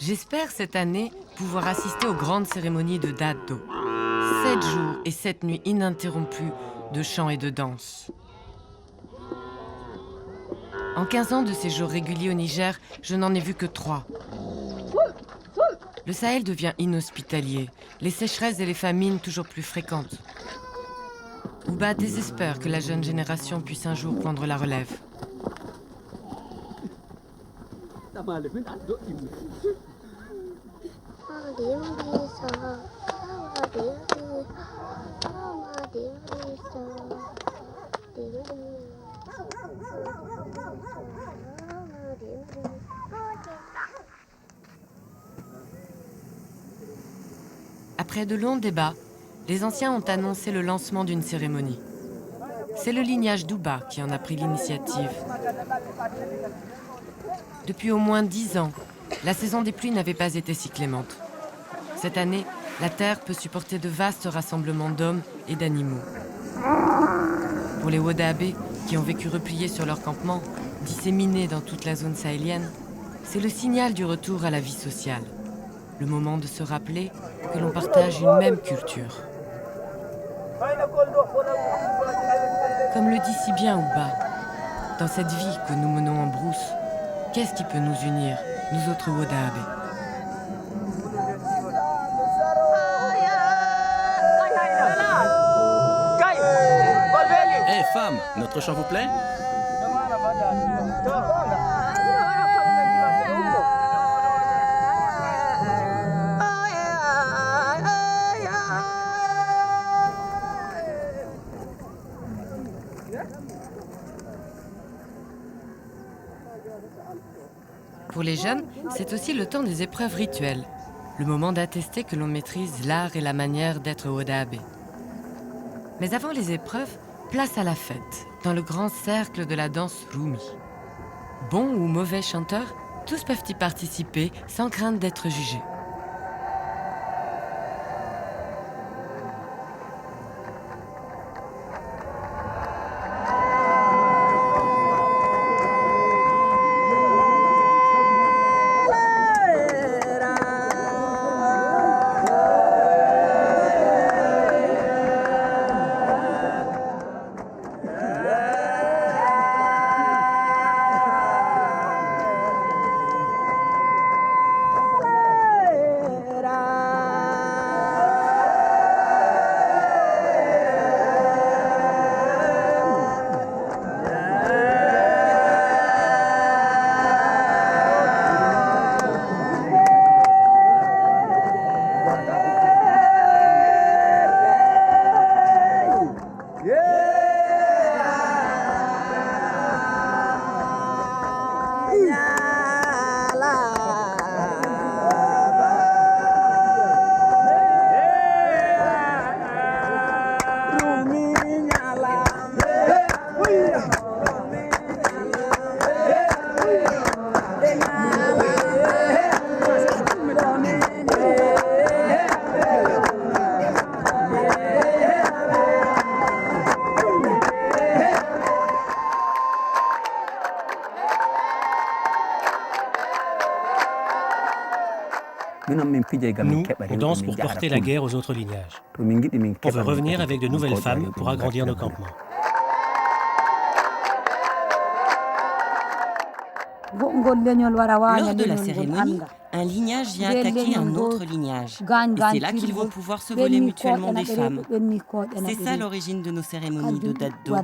J'espère cette année pouvoir assister aux grandes cérémonies de Daddo. 7 jours et 7 nuits ininterrompues de chants et de danse. En 15 ans de séjour régulier au Niger, je n'en ai vu que 3. Le Sahel devient inhospitalier, les sécheresses et les famines toujours plus fréquentes. Ouba désespère que la jeune génération puisse un jour prendre la relève. Après de longs débats, les anciens ont annoncé le lancement d'une cérémonie. C'est le lignage d'Ouba qui en a pris l'initiative. Depuis au moins 10 ans, la saison des pluies n'avait pas été si clémente. Cette année, la terre peut supporter de vastes rassemblements d'hommes et d'animaux. Pour les Wodabé, qui ont vécu repliés sur leur campement, disséminés dans toute la zone sahélienne, c'est le signal du retour à la vie sociale. Le moment de se rappeler que l'on partage une même culture. Comme le dit si bien Ouba, dans cette vie que nous menons en brousse, qu'est-ce qui peut nous unir, nous autres Wodabé? Hé, femme, notre chant vous plaît? Pour les jeunes, c'est aussi le temps des épreuves rituelles, le moment d'attester que l'on maîtrise l'art et la manière d'être Wodabé. Mais avant les épreuves, place à la fête, dans le grand cercle de la danse Rumi. Bons ou mauvais chanteurs, tous peuvent y participer sans crainte d'être jugés. Nous, on danse pour porter la guerre aux autres lignages. On veut revenir avec de nouvelles femmes pour agrandir nos campements. Lors de la cérémonie, un lignage vient attaquer un autre lignage. Et c'est là qu'ils vont pouvoir se voler mutuellement des femmes. C'est ça l'origine de nos cérémonies de Daddo.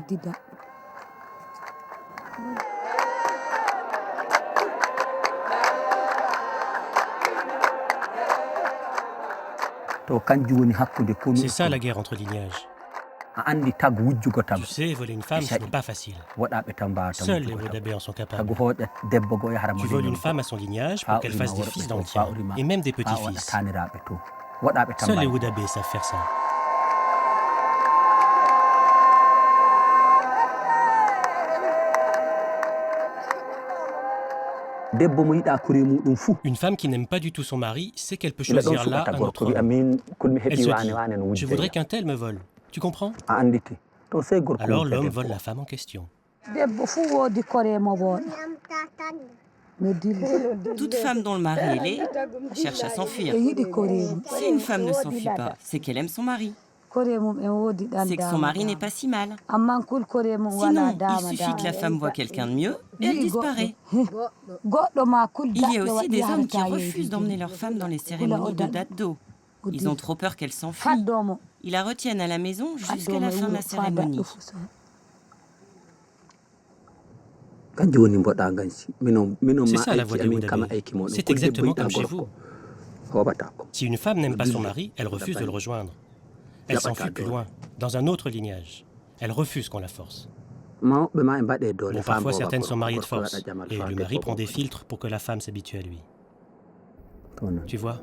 C'est ça la guerre entre lignages. Tu sais, voler une femme, ce n'est pas facile. Seuls les Wodabé en sont capables. Tu voles une femme à son lignage pour qu'elle fasse des fils dans le tien, et même des petits-fils. Seuls les Wodabé savent faire ça. Une femme qui n'aime pas du tout son mari sait qu'elle peut choisir là un autre homme. Elle se dit « Je voudrais qu'un tel me vole ». Tu comprends? Alors l'homme vole la femme en question. Toute femme dont le mari est laid cherche à s'enfuir. Si une femme ne s'enfuit pas, c'est qu'elle aime son mari. C'est que son mari n'est pas si mal. Sinon, il suffit que la femme voie quelqu'un de mieux et elle disparaît. Il y a aussi des hommes qui refusent d'emmener leur femme dans les cérémonies de date d'eau. Ils ont trop peur qu'elle s'enfuie. Ils la retiennent à la maison jusqu'à la fin de la cérémonie. C'est ça la voie des Wodabé. C'est exactement comme chez vous. Si une femme n'aime pas son mari, elle refuse de le rejoindre. Elle s'enfuit plus loin, dans un autre lignage. Elle refuse qu'on la force. Bon, parfois, certaines sont mariées de force, et le mari prend des filtres pour que la femme s'habitue à lui. Tu vois ?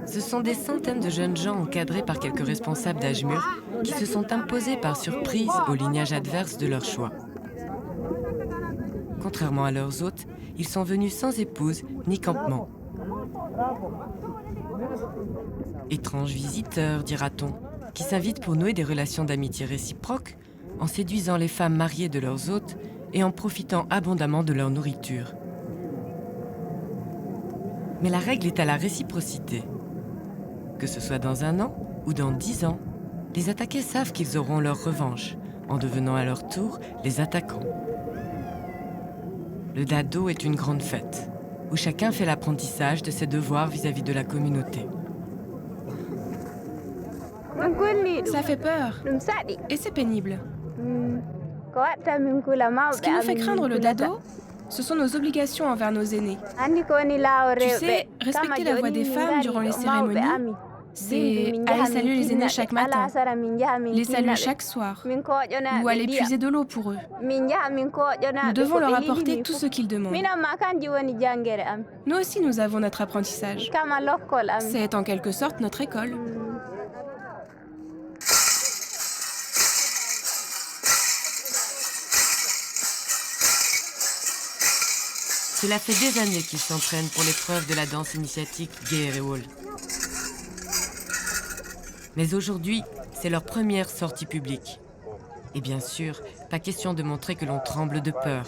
Ce sont des centaines de jeunes gens encadrés par quelques responsables d'âge mûr qui se sont imposés par surprise au lignage adverse de leur choix. Contrairement à leurs hôtes, ils sont venus sans épouse ni campement. Étranges visiteurs, dira-t-on, qui s'invitent pour nouer des relations d'amitié réciproques en séduisant les femmes mariées de leurs hôtes et en profitant abondamment de leur nourriture. Mais la règle est à la réciprocité. Que ce soit dans 1 an ou dans 10 ans, les attaqués savent qu'ils auront leur revanche en devenant à leur tour les attaquants. Le dado est une grande fête où chacun fait l'apprentissage de ses devoirs vis-à-vis de la communauté. Ça fait peur et c'est pénible. Ce qui nous fait craindre le dado, ce sont nos obligations envers nos aînés. Tu sais, respecter la voix des femmes durant les cérémonies, c'est aller saluer les aînés chaque matin, les saluer chaque soir, ou aller puiser de l'eau pour eux. Nous devons leur apporter tout ce qu'ils demandent. Nous aussi, nous avons notre apprentissage. C'est en quelque sorte notre école. Cela fait des années qu'ils s'entraînent pour l'épreuve de la danse initiatique Geerewol. Mais aujourd'hui, c'est leur première sortie publique. Et bien sûr, pas question de montrer que l'on tremble de peur.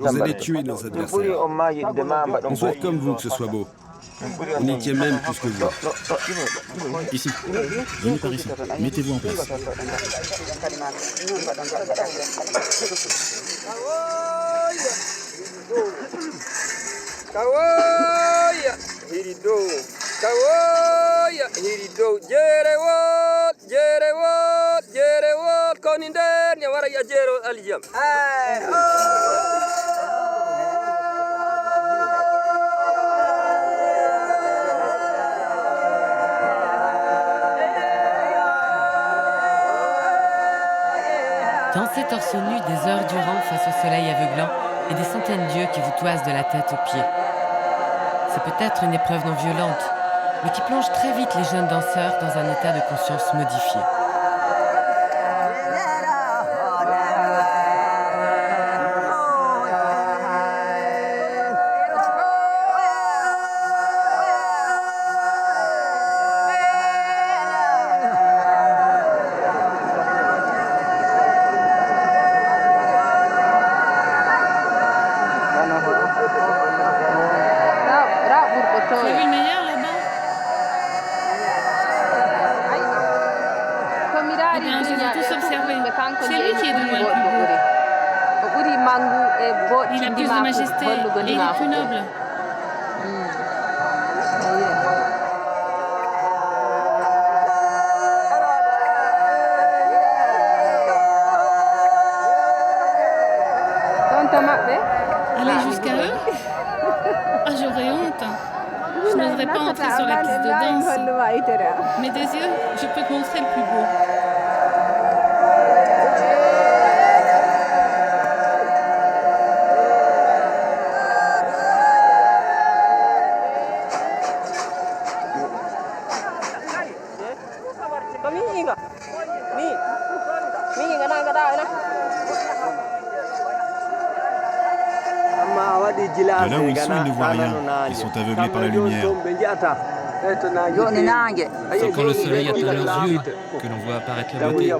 Vous allez tuer nos adversaires. On souhaite comme vous que ce soit beau. On y tient même plus que vous. Ici. Venez par ici. Mettez-vous en place. Dansez torse nu des heures durant face au soleil aveuglant et des centaines d'yeux qui vous toisent de la tête aux pieds. C'est peut-être une épreuve non violente, mais qui plonge très vite les jeunes danseurs dans un état de conscience modifié. Il a plus de majesté et il est plus noble. Aller jusqu'à eux? Ah, j'aurais honte. Je n'oserais pas entrer sur la piste de danse. Mais des yeux, je peux te montrer le plus beau. De là où ils sont, ils ne voient rien. Ils sont aveuglés par la lumière. C'est quand le soleil atteint leurs yeux que l'on voit apparaître la beauté.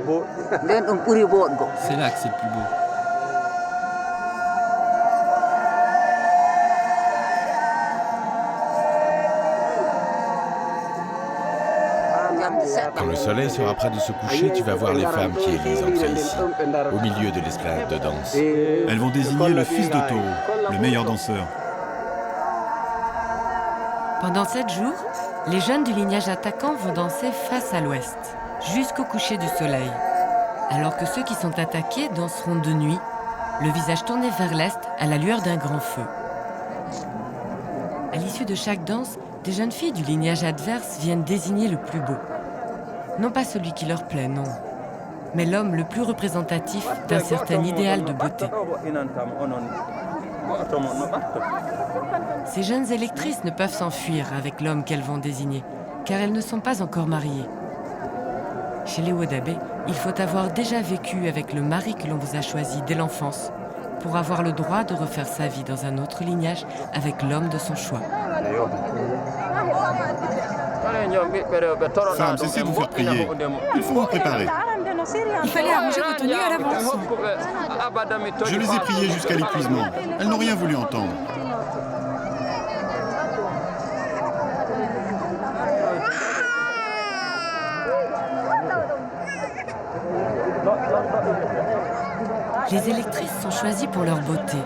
C'est là que c'est le plus beau. Quand le soleil sera près de se coucher, tu vas voir les femmes qui élisent entrer ici, au milieu de l'esclave de danse. Elles vont désigner le fils de taureau, le meilleur danseur. Pendant 7 jours, les jeunes du lignage attaquant vont danser face à l'ouest, jusqu'au coucher du soleil. Alors que ceux qui sont attaqués danseront de nuit, le visage tourné vers l'est à la lueur d'un grand feu. À l'issue de chaque danse, des jeunes filles du lignage adverse viennent désigner le plus beau. Non pas celui qui leur plaît, non, mais l'homme le plus représentatif d'un certain idéal de beauté. Ces jeunes électrices ne peuvent s'enfuir avec l'homme qu'elles vont désigner, car elles ne sont pas encore mariées. Chez les Wodabé, il faut avoir déjà vécu avec le mari que l'on vous a choisi dès l'enfance pour avoir le droit de refaire sa vie dans un autre lignage avec l'homme de son choix. Femmes, cessez de vous faire prier. Il faut vous préparer. Il fallait arranger vos tenues à l'avance. Je les ai priées jusqu'à l'épuisement. Elles n'ont rien voulu entendre. Les électrices sont choisies pour leur beauté.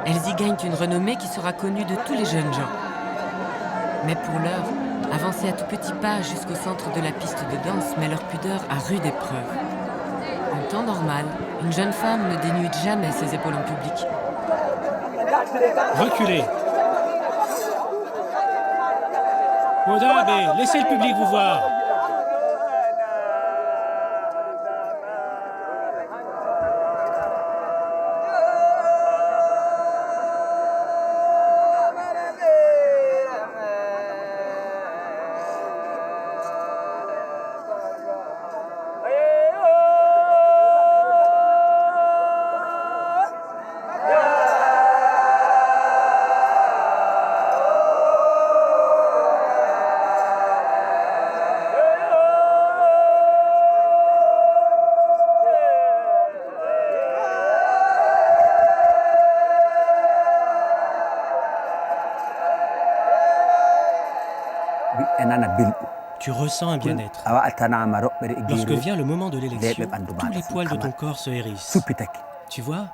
Elles y gagnent une renommée qui sera connue de tous les jeunes gens. Mais pour l'heure, avancer à tout petits pas jusqu'au centre de la piste de danse met leur pudeur à rude épreuve. En temps normal, une jeune femme ne dénude jamais ses épaules en public. Reculez. Wodabé, laissez le public vous voir. Tu ressens un bien-être. Lorsque vient le moment de l'élection, tous les poils de ton corps se hérissent. Tu vois ?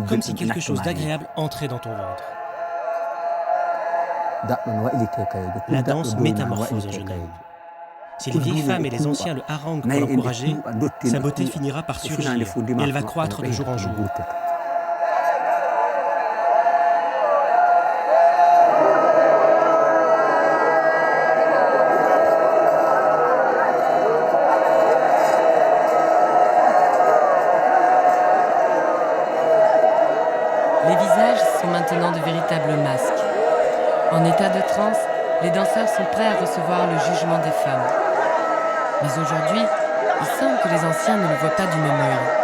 Comme si quelque chose d'agréable entrait dans ton ventre. La danse métamorphose un jeune homme. Si les vieilles femmes et les anciens le haranguent pour l'encourager, sa beauté finira par surgir et elle va croître de jour en jour. Les visages sont maintenant de véritables masques. En état de transe, les danseurs sont prêts à recevoir le jugement des femmes. Mais aujourd'hui, il semble que les anciens ne le voient pas du même œil.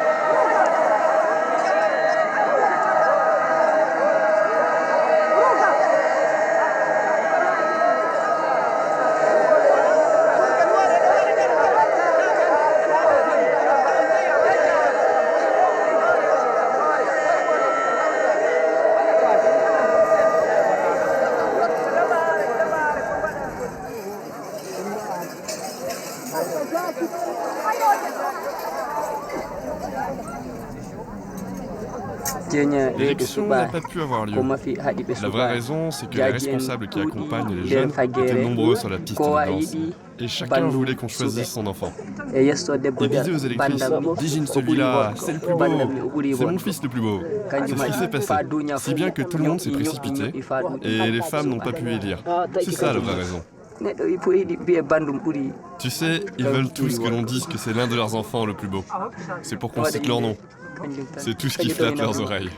L'élection n'a pas pu avoir lieu. La vraie raison, c'est que les responsables qui accompagnent les jeunes étaient nombreux sur la piste de danse. Et chacun voulait qu'on choisisse son enfant. Ils disaient aux électrices, Digine celui-là, c'est le plus beau, c'est mon fils le plus beau. C'est ce qui s'est passé, si bien que tout le monde s'est précipité et les femmes n'ont pas pu élire. C'est ça la vraie raison. Tu sais, ils veulent tous que l'on dise que c'est l'un de leurs enfants le plus beau. C'est pour qu'on cite leur nom. C'est tout ce qui flatte leurs oreilles.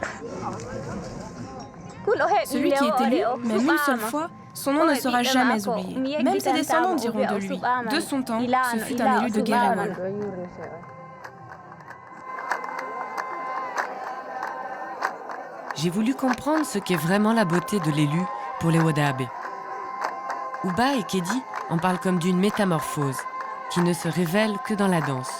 Celui qui est élu, même une seule fois, son nom ne sera jamais oublié. Même ses descendants diront de lui. De son temps, ce fut un élu de Guérewal. J'ai voulu comprendre ce qu'est vraiment la beauté de l'élu pour les Wodabé. Uba et Kedi en parlent comme d'une métamorphose qui ne se révèle que dans la danse.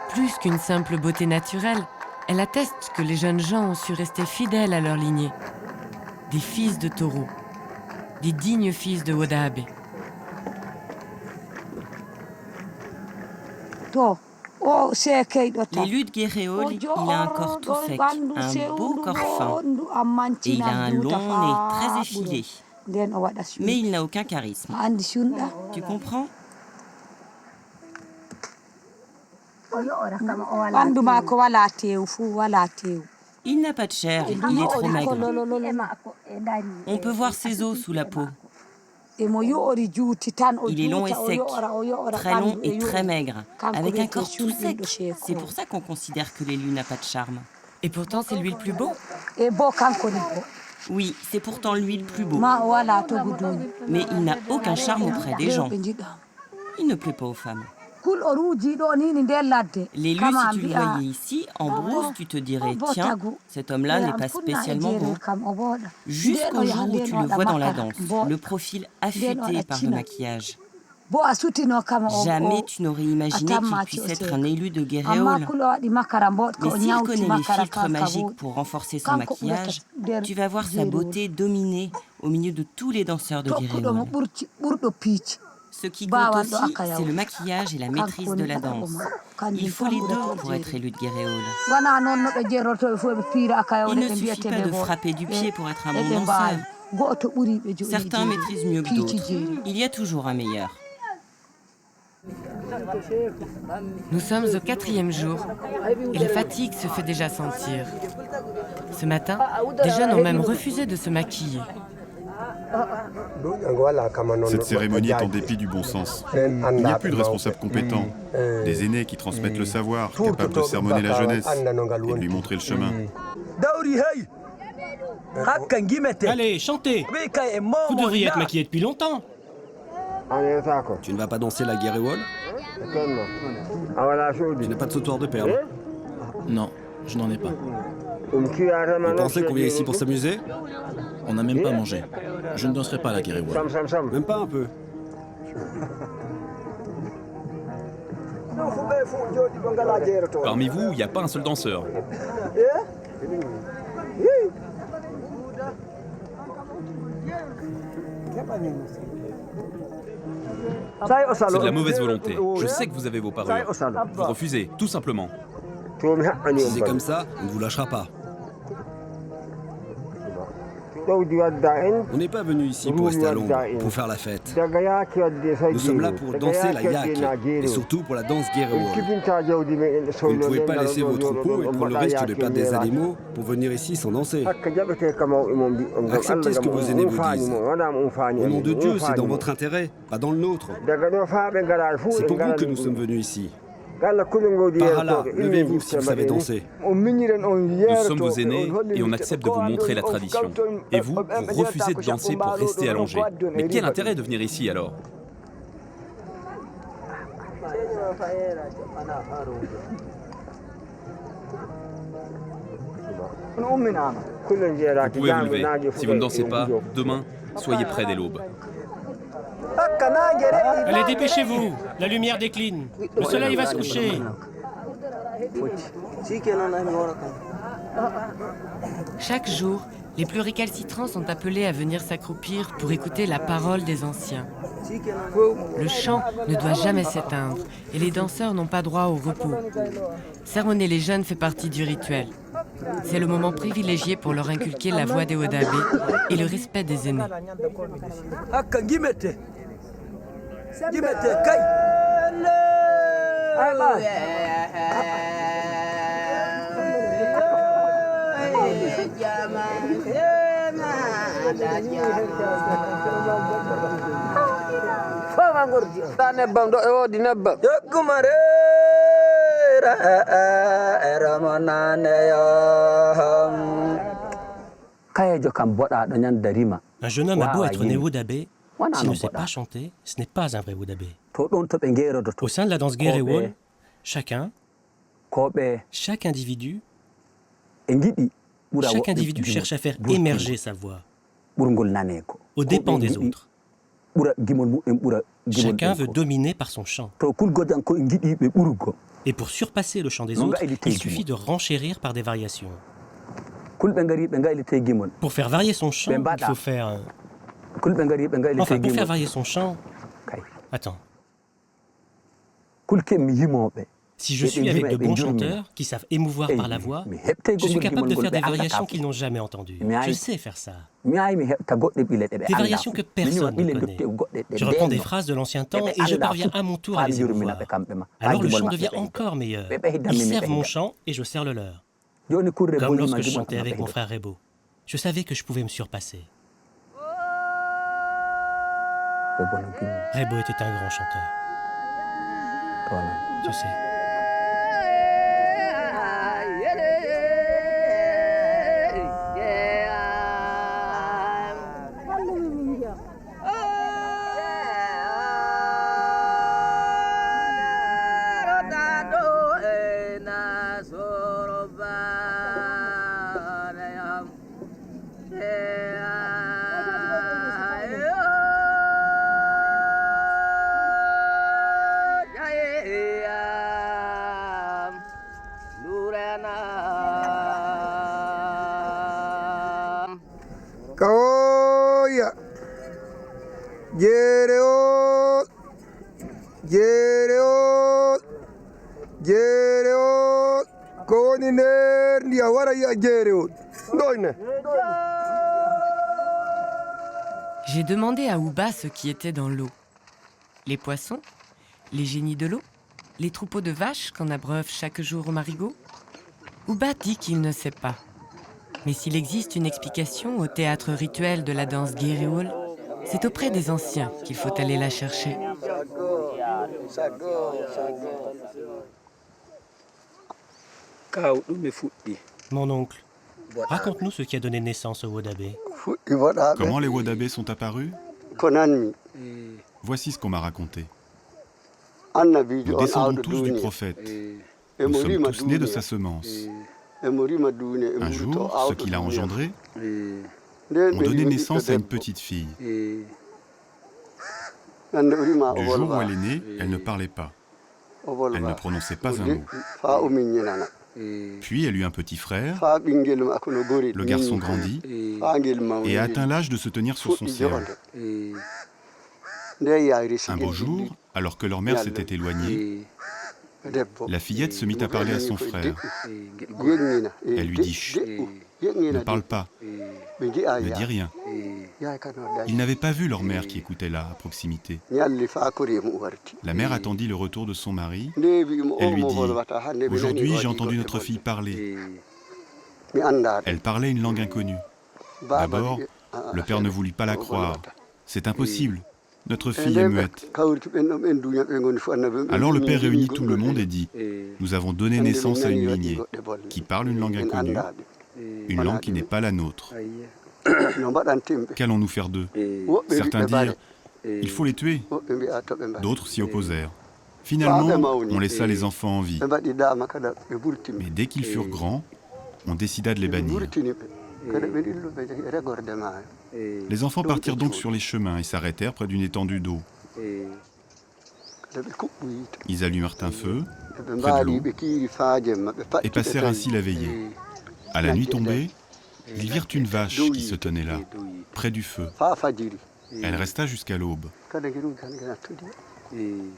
Plus qu'une simple beauté naturelle, elle atteste que les jeunes gens ont su rester fidèles à leur lignée. Des fils de taureaux, des dignes fils de Woda Abe. L'élu de Guéréole, il a un corps tout sec, un beau corps fin, et il a un long nez très effilé. Mais il n'a aucun charisme. Tu comprends? Il n'a pas de chair, il est trop maigre. On peut voir ses os sous la peau. Il est long et sec, très long et très maigre, avec un corps tout sec. C'est pour ça qu'on considère que l'élu n'a pas de charme. Et pourtant, c'est lui le plus beau. Oui, c'est pourtant lui le plus beau. Mais il n'a aucun charme auprès des gens. Il ne plaît pas aux femmes. L'élu, si tu le voyais ici, en brousse, tu te dirais, tiens, cet homme-là n'est pas spécialement beau. Jusqu'au jour où tu le vois dans la danse, le profil affûté par le maquillage. Jamais tu n'aurais imaginé qu'il puisse être un élu de Guéréole. Mais s'il connaît les filtres magiques pour renforcer son maquillage, tu vas voir sa beauté dominée au milieu de tous les danseurs de Guéréole. Ce qui compte aussi, c'est le maquillage et la maîtrise de la danse. Il faut les deux pour être élu de Guéréole. Il ne suffit pas de frapper du pied pour être un bon danseur. Certains maîtrisent mieux que d'autres. Il y a toujours un meilleur. Nous sommes au 4e jour et la fatigue se fait déjà sentir. Ce matin, des jeunes ont même refusé de se maquiller. Cette cérémonie est en dépit du bon sens. Il n'y a plus de responsables compétents, des aînés qui transmettent le savoir, capables de sermonner la jeunesse et de lui montrer le chemin. Allez, chantez! Vous devriez être maquillé depuis longtemps. Tu ne vas pas danser la guéréole? Tu n'as pas de sautoir de perles? Non, je n'en ai pas. Vous pensez qu'on vient ici pour s'amuser? On n'a même pas mangé. Je ne danserai pas la guéréole. Même pas un peu. Parmi vous, il n'y a pas un seul danseur. C'est de la mauvaise volonté. Je sais que vous avez vos parures. Vous refusez, tout simplement. Si c'est comme ça, on ne vous lâchera pas. On n'est pas venu ici pour rester à l'ombre, pour faire la fête. Nous sommes là pour danser la yak, et surtout pour la danse guéréole. Vous ne pouvez pas laisser vos troupeaux et prendre le risque de perdre des animaux pour venir ici sans danser. Acceptez ce que vos aînés vous disent. Au nom de Dieu, c'est dans votre intérêt, pas dans le nôtre. C'est pour vous que nous sommes venus ici. Par là, levez-vous si vous savez danser. Nous sommes vos aînés et on accepte de vous montrer la tradition. Et vous, vous refusez de danser pour rester allongé. Mais quel intérêt de venir ici alors? Vous pouvez vous lever. Si vous ne dansez pas, demain, soyez près dès l'aube. Allez, dépêchez-vous. La lumière décline. Le soleil va se coucher. Chaque jour, les plus récalcitrants sont appelés à venir s'accroupir pour écouter la parole des anciens. Le chant ne doit jamais s'éteindre et les danseurs n'ont pas droit au repos. Sermonner les jeunes fait partie du rituel. C'est le moment privilégié pour leur inculquer la voix des Woda Abe et le respect des aînés. Un jeune homme a beau être né Woda Abe, s'il ne sait pas chanter, ce n'est pas un vrai Woda Abe. Au sein de la danse guéréole, chaque individu cherche à faire émerger sa voix. aux dépens des autres. Chacun veut dominer par son chant. Et pour surpasser le chant des autres, il suffit de renchérir par des variations. Pour faire varier son chant, il faut faire... Enfin, pour faire varier son chant... Attends. Si je suis avec de bons chanteurs qui savent émouvoir par la voix, je suis capable de faire des variations qu'ils n'ont jamais entendues. Je sais faire ça. Des variations que personne ne connaît. Je reprends des phrases de l'ancien temps et je parviens à mon tour à les émouvoir. Alors le chant devient encore meilleur. Ils servent mon chant et je sers le leur. Comme lorsque je chantais avec mon frère Rebo. Je savais que je pouvais me surpasser. Rebo était un grand chanteur. Tu sais. Kaoya Jereo Jereo Jereo Koni ner ndia wara ya Jereo Doine. J'ai demandé à Ouba ce qui était dans l'eau. Les poissons, les génies de l'eau, les troupeaux de vaches qu'on abreuve chaque jour au marigot. Ouba dit qu'il ne sait pas. Mais s'il existe une explication au théâtre rituel de la danse guéréole, c'est auprès des anciens qu'il faut aller la chercher. Mon oncle, raconte-nous ce qui a donné naissance aux Wodabé. Comment les Wodabé sont apparus? Voici ce qu'on m'a raconté. Nous descendons tous du prophète. Nous sommes tous nés de sa semence. Un jour, ceux qui l'a engendré ont donné naissance à une petite fille. Du jour où elle est née, elle ne parlait pas. Elle ne prononçait pas un mot. Puis elle eut un petit frère. Le garçon grandit et a atteint l'âge de se tenir sur son siège. Un beau jour, alors que leur mère s'était éloignée, la fillette se mit à parler à son frère. Elle lui dit « Chut, ne parle pas, ne dis rien ». Ils n'avaient pas vu leur mère qui écoutait là, à proximité. La mère attendit le retour de son mari. Elle lui dit « Aujourd'hui, j'ai entendu notre fille parler. Elle parlait une langue inconnue. D'abord, le père ne voulut pas la croire. C'est impossible. Notre fille est muette. Alors le père réunit tout le monde et dit « Nous avons donné naissance à une lignée qui parle une langue inconnue, une langue qui n'est pas la nôtre. Qu'allons-nous faire d'eux ?» Certains dirent « Il faut les tuer ». D'autres s'y opposèrent. Finalement, on laissa les enfants en vie. Mais dès qu'ils furent grands, on décida de les bannir. Les enfants partirent donc sur les chemins et s'arrêtèrent près d'une étendue d'eau. Ils allumèrent un feu près de l'eau et passèrent ainsi la veillée. À la nuit tombée, ils virent une vache qui se tenait là, près du feu. Elle resta jusqu'à l'aube.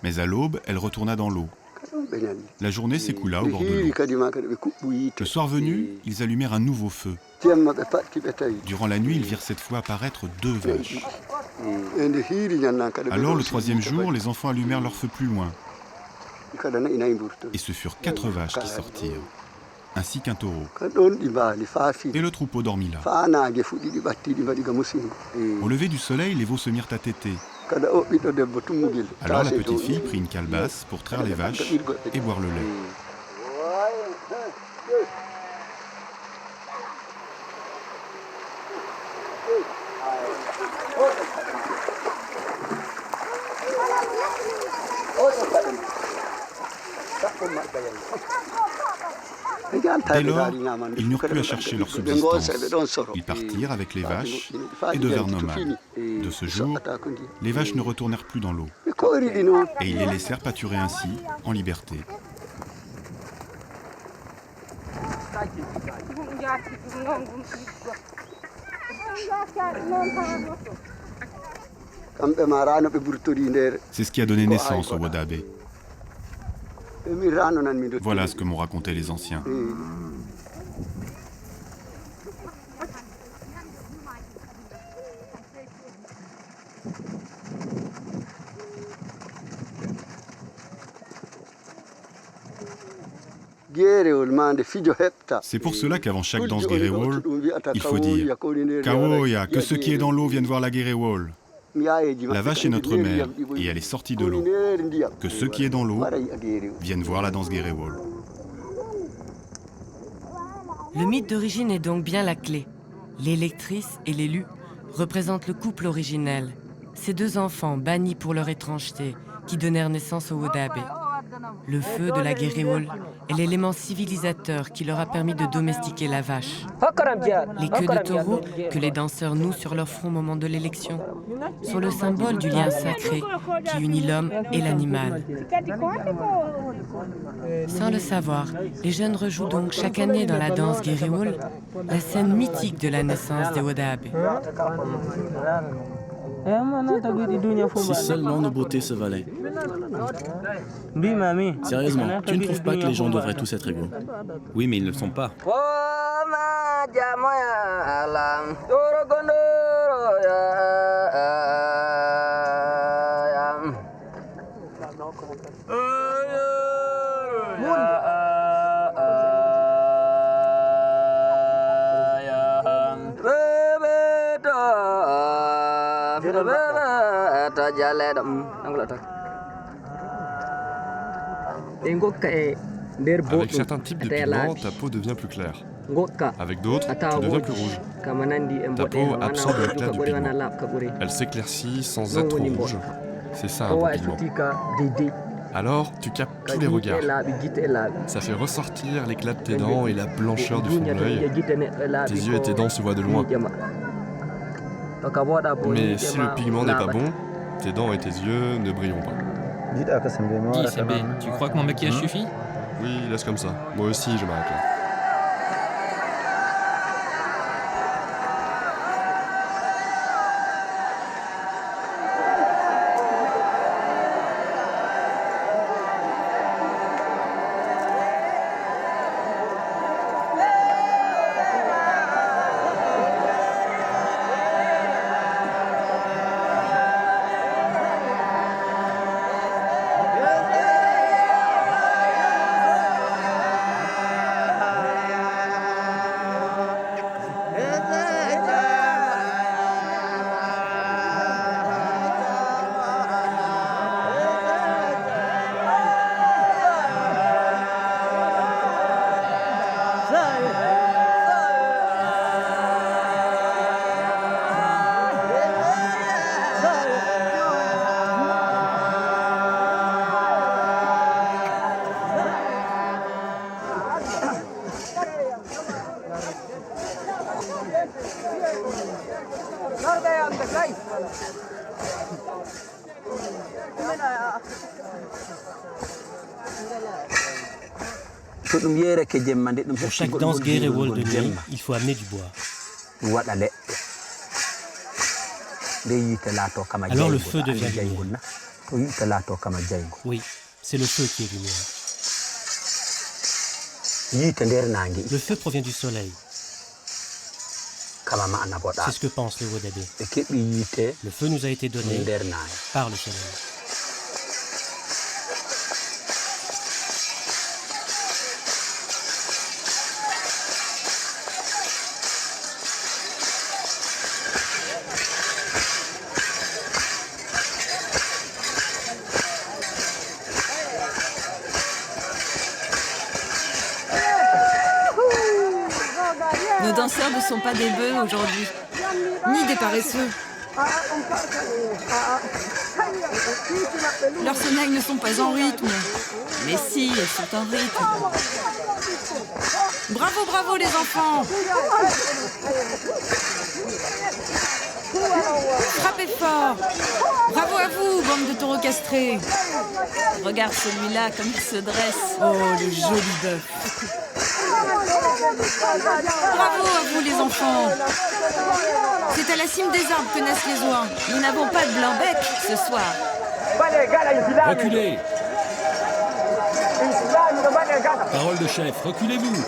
Mais à l'aube, elle retourna dans l'eau. La journée s'écoula au bord de l'eau. Le soir venu, ils allumèrent un nouveau feu. Durant la nuit, ils virent cette fois apparaître 2 vaches. Alors, le 3e jour, les enfants allumèrent leur feu plus loin. Et ce furent 4 vaches qui sortirent, ainsi qu'un taureau. Et le troupeau dormit là. Au lever du soleil, les veaux se mirent à téter. Alors la petite fille prit une calebasse pour traire les vaches et boire le lait. Dès lors, ils n'eurent plus à chercher leur subsistance. Ils partirent avec les vaches et devinrent nomades. De ce jour, les vaches ne retournèrent plus dans l'eau. Et ils les laissèrent pâturer ainsi, en liberté. C'est ce qui a donné naissance au Wodaabe. Voilà ce que m'ont raconté les anciens. C'est pour cela qu'avant chaque danse Guéréwol, il faut dire « Kawoya, que ce qui est dans l'eau vienne voir la Guéréwol. La vache est notre mère, et elle est sortie de l'eau. Que ceux qui est dans l'eau viennent voir la danse Guéréwol. » Le mythe d'origine est donc bien la clé. L'électrice et l'élu représentent le couple originel. Ces deux enfants bannis pour leur étrangeté qui donnèrent naissance au Wodaabe. Le feu de la Guéréwol est l'élément civilisateur qui leur a permis de domestiquer la vache. Les queues de taureau que les danseurs nouent sur leur front au moment de l'élection sont le symbole du lien sacré qui unit l'homme et l'animal. Sans le savoir, les jeunes rejouent donc chaque année dans la danse Guéréwol la scène mythique de la naissance des Wodaabe. Si seulement nos beautés se valaient. Sérieusement, tu ne trouves pas que les gens devraient tous être égaux? Oui, mais ils ne le sont pas. Avec certains types de pigments, ta peau devient plus claire. Avec d'autres, tu deviens plus rouge. Ta peau absorbe l'éclat du pigment. Elle s'éclaircit sans être trop rouge. C'est ça un beau pigment. Alors, tu captes tous les regards. Ça fait ressortir l'éclat de tes dents et la blancheur du fond de l'œil. Tes yeux et tes dents se voient de loin. Mais si le pigment n'est pas bon, tes dents et tes yeux ne brilleront pas. Dis, Sabé, tu crois que mon maquillage suffit? Oui, laisse comme ça. Moi aussi, je m'arrête là. Pour chaque danse Guéréwol de nuit, il faut amener du bois. Alors le feu devient lumière. Oui, c'est le feu qui est lumière. Le feu provient du soleil. C'est ce que pensent les Wodaabe. Le feu nous a été donné par le soleil. Nos danseurs ne sont pas des bœufs aujourd'hui, ni des paresseux. Leurs sonnailles ne sont pas en rythme. Mais si, elles sont en rythme. Bravo, bravo les enfants! Frappez fort! Bravo à vous, bande de taureaux castrés! Regarde celui-là, comme il se dresse. Oh, le joli bœuf! Bravo à vous les enfants! C'est à la cime des arbres que naissent les oies. Nous n'avons pas de blanc-bec ce soir. Reculez! Parole de chef, reculez-vous!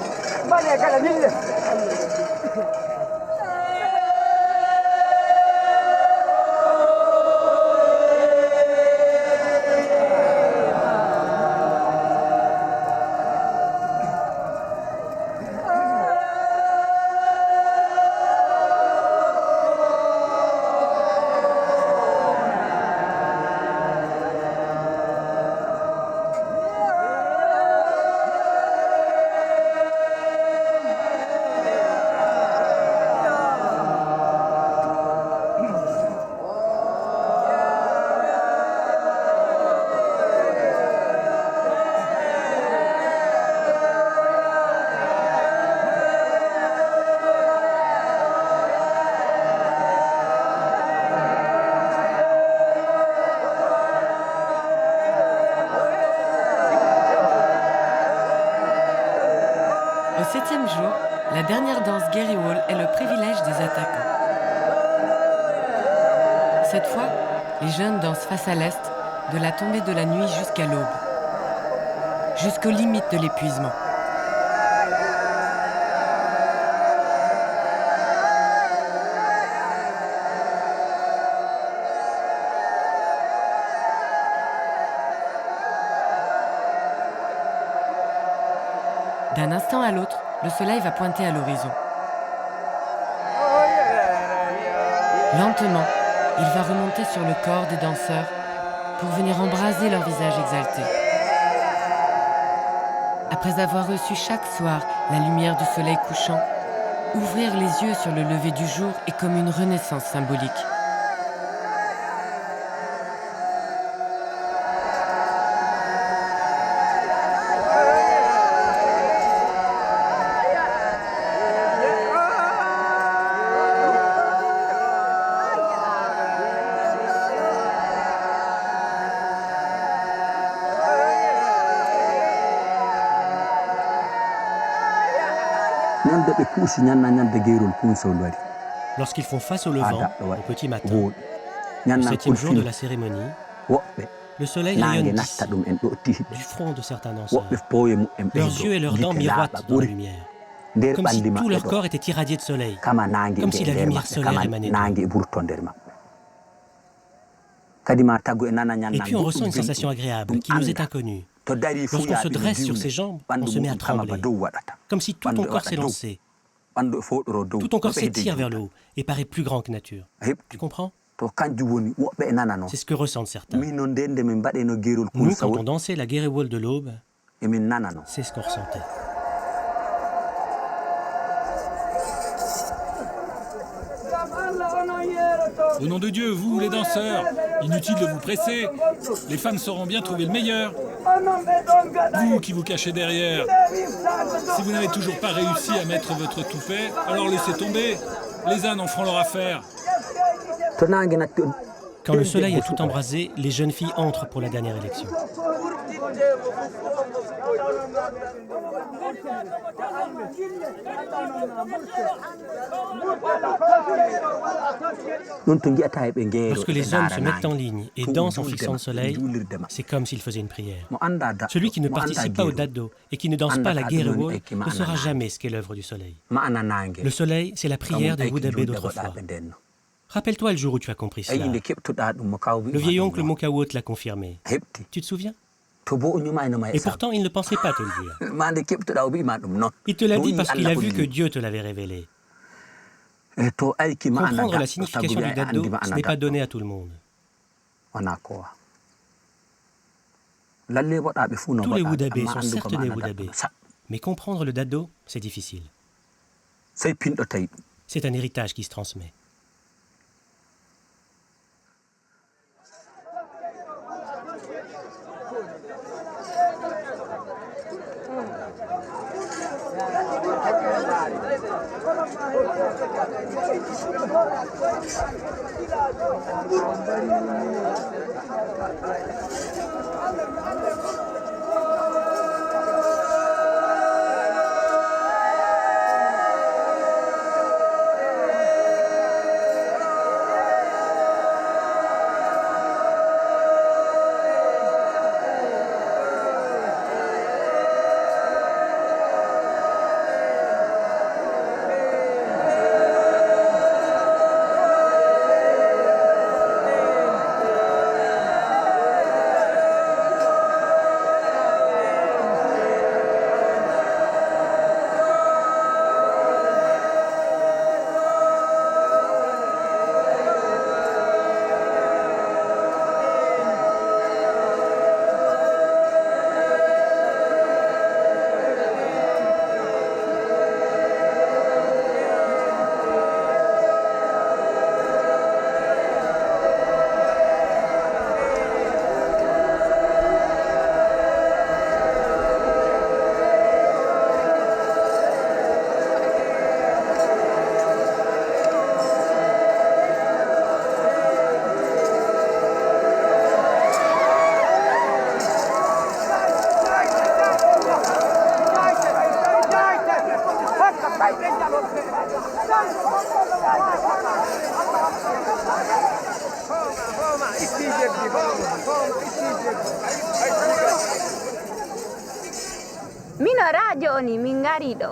Au 7e jour, la dernière danse Geriwol est le privilège des attaquants. Cette fois, les jeunes dansent face à l'est, de la tombée de la nuit jusqu'à l'aube, jusqu'aux limites de l'épuisement. D'un instant à l'autre, le soleil va pointer à l'horizon. Lentement, il va remonter sur le corps des danseurs pour venir embraser leur visage exalté. Après avoir reçu chaque soir la lumière du soleil couchant, ouvrir les yeux sur le lever du jour est comme une renaissance symbolique. Lorsqu'ils font face au levant, au petit matin, le 7e jour de la cérémonie, le soleil rayonne d'ici, du front de certains danseurs. Leurs yeux et leurs dents miroitent dans la lumière, comme si tout leur corps était irradié de soleil, comme si la lumière solaire émanait d'eux. Et puis on ressent une sensation agréable qui nous est inconnue. Lorsqu'on se dresse sur ses jambes, on se met à trembler, comme si tout ton corps s'élançait. Tout ton corps s'étire vers le haut et paraît plus grand que nature. Tu comprends? C'est ce que ressentent certains. Nous, quand on dansait la Geriwol de l'aube, c'est ce qu'on ressentait. Au nom de Dieu, vous, les danseurs, inutile de vous presser. Les femmes sauront bien trouver le meilleur. Vous qui vous cachez derrière, si vous n'avez toujours pas réussi à mettre votre toupet, alors laissez tomber. Les ânes en feront leur affaire. Quand le soleil a tout embrasé, les jeunes filles entrent pour la dernière élection. Lorsque les hommes se mettent en ligne et dansent en fixant le soleil, c'est comme s'ils faisaient une prière. Celui qui ne participe pas au dado et qui ne danse pas la Geriwol ne saura jamais ce qu'est l'œuvre du soleil. Le soleil, c'est la prière des Wudabé d'autrefois. Rappelle-toi le jour où tu as compris cela. Le vieil oncle Mokawot l'a confirmé. Tu te souviens? Et pourtant, il ne pensait pas te le dire. Il te l'a dit parce qu'il a vu que Dieu te l'avait révélé. Comprendre la signification du dado, ce n'est pas donné à tout le monde. Tous les Wudabé sont certes des Wudabé, mais comprendre le dado, c'est difficile. C'est un héritage qui se transmet.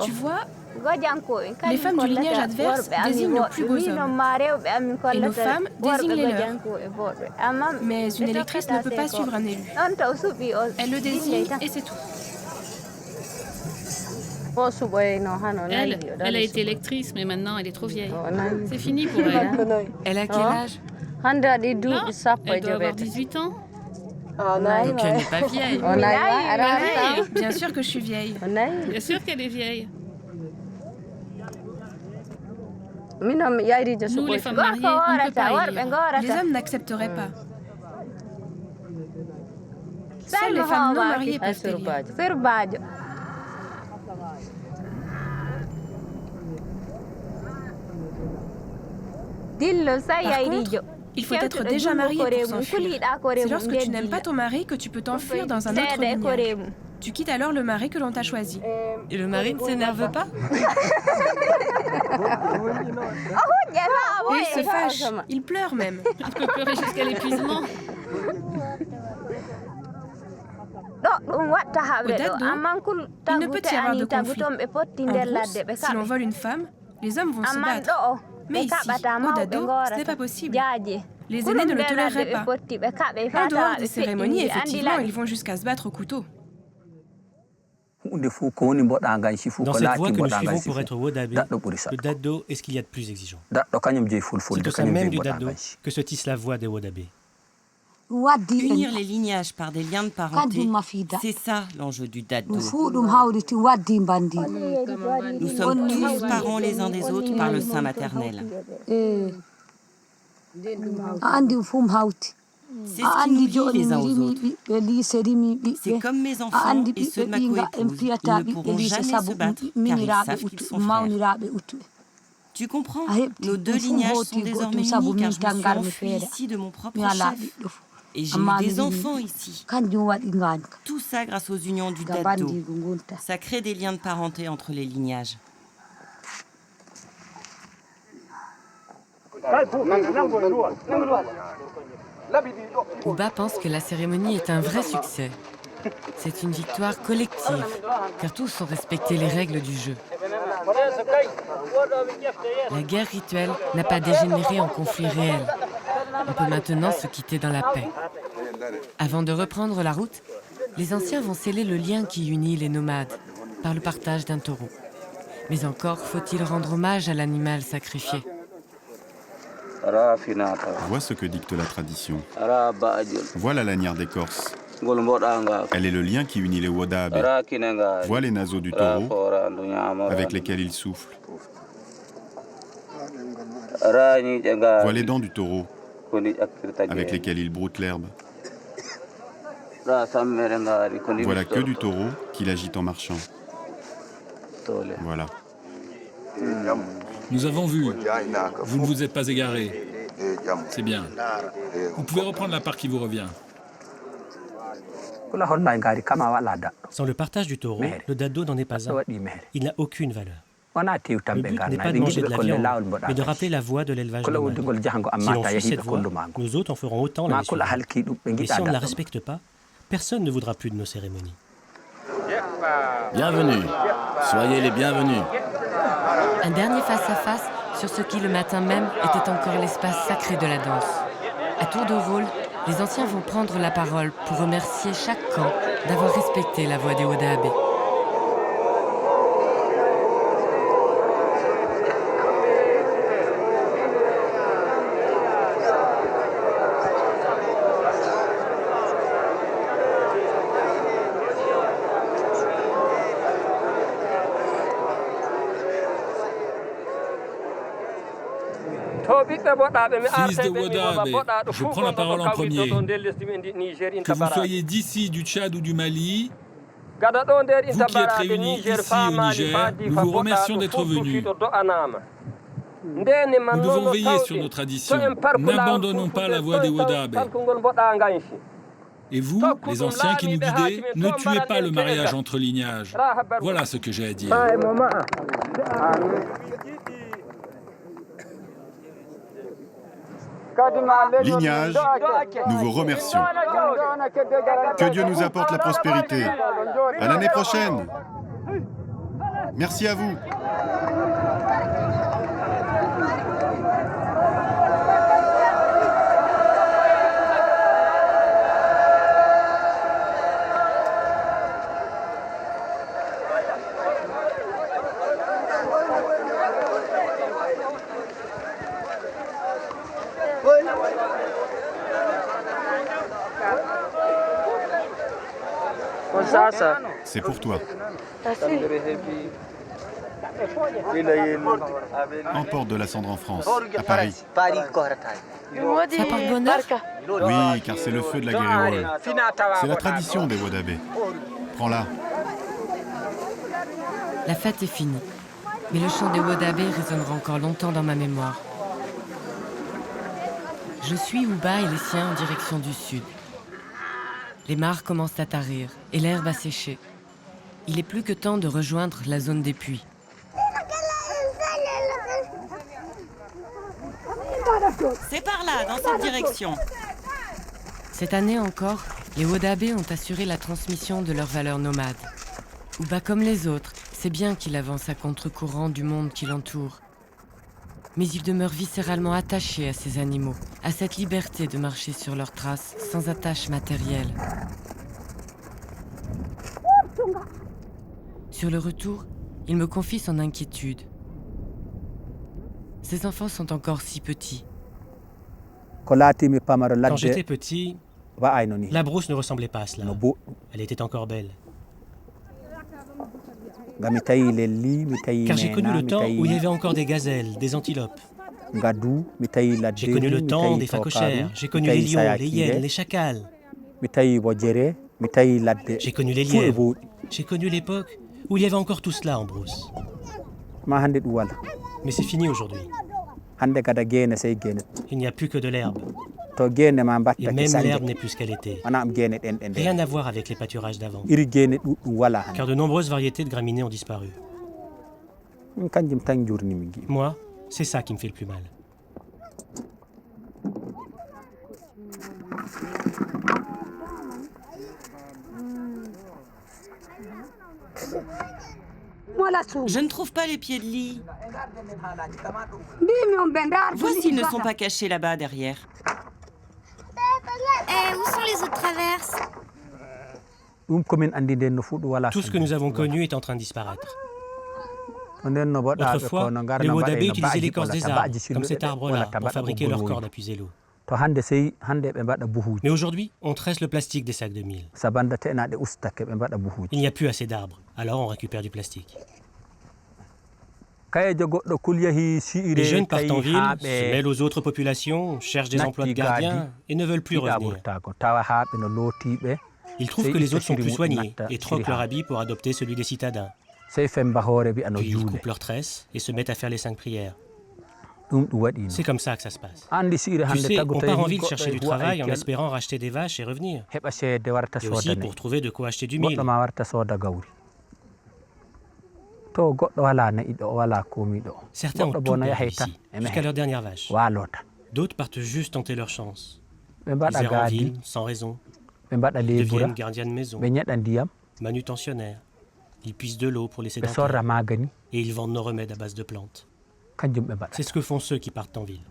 Tu vois, les femmes du lignage adverse désignent nos plus beaux hommes, et nos femmes désignent les leurs. Mais une électrice ne peut pas suivre un élu. Elle le désigne et c'est tout. Elle a été électrice, mais maintenant elle est trop vieille. C'est fini pour elle. Elle a quel âge? Là, elle doit avoir 18 ans. Donc elle n'est pas vieille. Pareil. Bien sûr que je suis vieille. Bien sûr qu'elle est vieille. Nous, les femmes mariées, on ne peut pas élire. Les hommes n'accepteraient pas. Seules les femmes non mariées peuvent élire. Par contre, il faut être déjà marié pour s'enfuir. C'est lorsque tu n'aimes pas ton mari que tu peux t'enfuir dans un autre lignage. Tu quittes alors le mari que l'on t'a choisi. Et le mari ne s'énerve pas? Et il se fâche, il pleure même. Il peut pleurer jusqu'à l'épuisement. Au dado, il ne peut y avoir de conflit. En brousse, si l'on vole une femme, les hommes vont se battre. Mais ici, au dado, ce n'est pas possible. Les aînés ne le toléreraient pas. En dehors des cérémonies, effectivement, ils vont jusqu'à se battre au couteau. Dans cette voie que nous suivons pour être Wodabe, le dado est ce qu'il y a de plus exigeant. C'est au sein même du dado que se tisse la voie des Wodabe. Unir les lignages par des liens de parenté, c'est ça l'enjeu du dado. Nous sommes tous parents les uns des autres par le sein maternel. C'est ce qui nous lie les uns aux autres. C'est comme mes enfants et ceux de ma coépouse. Ils ne pourront jamais se battre car ils savent qu'ils sont frères. Tu comprends? Nos deux lignages sont désormais unis car je me suis enfuie ici de mon propre chef. Et j'ai eu des enfants ici. Tout ça grâce aux unions du dado. Ça crée des liens de parenté entre les lignages. Uba pense que la cérémonie est un vrai succès. C'est une victoire collective, car tous ont respecté les règles du jeu. La guerre rituelle n'a pas dégénéré en conflit réel. On peut maintenant se quitter dans la paix. Avant de reprendre la route, les anciens vont sceller le lien qui unit les nomades par le partage d'un taureau. Mais encore faut-il rendre hommage à l'animal sacrifié. Vois ce que dicte la tradition. Vois la lanière des Corses. Elle est le lien qui unit les Wodabe. Vois les naseaux du taureau avec lesquels il souffle. Vois les dents du taureau avec lesquelles il broute l'herbe. Vois la queue du taureau qu'il agite en marchant. Voilà. Nous avons vu. Vous ne vous êtes pas égaré. C'est bien. Vous pouvez reprendre la part qui vous revient. Sans le partage du taureau, le dado n'en est pas un. Il n'a aucune valeur. Le but n'est pas de manger de la viande, mais de rappeler la voie de l'élevage nomade. Si l'on suit cette voie, nous autres en ferons autant l'année suivante. Mais si on ne la respecte pas, personne ne voudra plus de nos cérémonies. Bienvenue. Soyez les bienvenus. Un dernier face-à-face sur ce qui, le matin même, était encore l'espace sacré de la danse. À tour de rôle, les anciens vont prendre la parole pour remercier chaque camp d'avoir respecté la voie des Wodaabe. Fils de Wodaabe, je prends la parole en premier. Que vous soyez d'ici, du Tchad ou du Mali, vous qui êtes réunis ici au Niger, nous vous remercions d'être venus. Nous devons veiller sur nos traditions. N'abandonnons pas la voie des Wodaabe. Et vous, les anciens qui nous guidez, ne tuez pas le mariage entre lignages. Voilà ce que j'ai à dire. Lignage, nous vous remercions. Que Dieu nous apporte la prospérité. À l'année prochaine. Merci à vous. C'est pour toi. Emporte de la cendre en France, à Paris. Ça porte bonheur? Oui, car c'est le feu de la guérilla. C'est la tradition des Wodaabe. Prends-la. La fête est finie, mais le chant des Wodaabe résonnera encore longtemps dans ma mémoire. Je suis Ouba et les siens en direction du sud. Les mares commencent à tarir et l'herbe a séché. Il est plus que temps de rejoindre la zone des puits. C'est par là, dans cette direction. Cette année encore, les Wodaabe ont assuré la transmission de leurs valeurs nomades. Ouba, comme les autres, sait bien qu'il avance à contre-courant du monde qui l'entoure. Mais il demeure viscéralement attaché à ces animaux, à cette liberté de marcher sur leurs traces sans attache matérielle. Sur le retour, il me confie son inquiétude. Ses enfants sont encore si petits. Quand j'étais petit, la brousse ne ressemblait pas à cela. Elle était encore belle. Car j'ai connu le temps où il y avait encore des gazelles, des antilopes. J'ai connu le temps des phacochères, j'ai connu les lions, les hyènes, les chacals. J'ai connu les lièvres, j'ai connu l'époque où il y avait encore tout cela en brousse. Mais c'est fini aujourd'hui. Il n'y a plus que de l'herbe. Et même l'herbe n'est plus ce qu'elle était. Rien à voir avec les pâturages d'avant. Car de nombreuses variétés de graminées ont disparu. Moi, c'est ça qui me fait le plus mal. Je ne trouve pas les pieds de lit. Vois s'ils ne sont pas cachés là-bas derrière. Où sont les autres traverses? Tout ce que nous avons connu est en train de disparaître. Autrefois, les Wodaabe utilisaient l'écorce des arbres, comme cet arbre-là, pour fabriquer leur corde à puiser l'eau. Mais aujourd'hui, on tresse le plastique des sacs de mil. Il n'y a plus assez d'arbres, alors on récupère du plastique. Les jeunes partent en ville, se mêlent aux autres populations, cherchent des emplois de gardiens et ne veulent plus revenir. Ils trouvent que les autres sont plus soignés et troquent leur habit pour adopter celui des citadins. Puis ils coupent leurs tresses et se mettent à faire les 5 prières. C'est comme ça que ça se passe. Tu sais, on part en ville chercher du travail en espérant racheter des vaches et revenir. Et aussi pour trouver de quoi acheter du mil. Certains ont tout perdu ici, jusqu'à leur dernière vache. D'autres partent juste tenter leur chance. Ils errent en ville, sans raison. Ils deviennent gardiens de maison, manutentionnaires. Ils puisent de l'eau pour les sédentaires. Et ils vendent nos remèdes à base de plantes. C'est ce que font ceux qui partent en ville.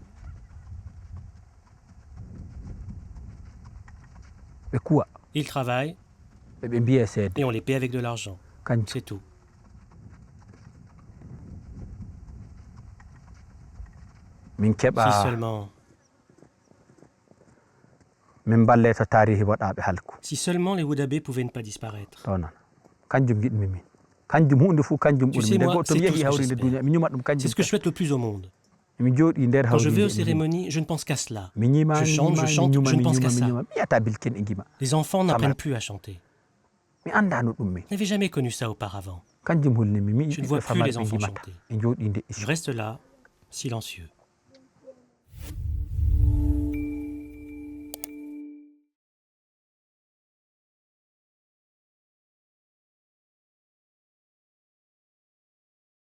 Ils travaillent et on les paie avec de l'argent. C'est tout. Si seulement les Wodabé pouvaient ne pas disparaître. Tu sais, moi, c'est tout ce que j'espère. C'est ce que je souhaite le plus au monde. Quand je vais aux cérémonies, je ne pense qu'à cela. Je chante, je ne pense qu'à ça. Les enfants n'apprennent plus à chanter. Je n'avais jamais connu ça auparavant. Je ne vois plus les enfants chanter. Je reste là, silencieux.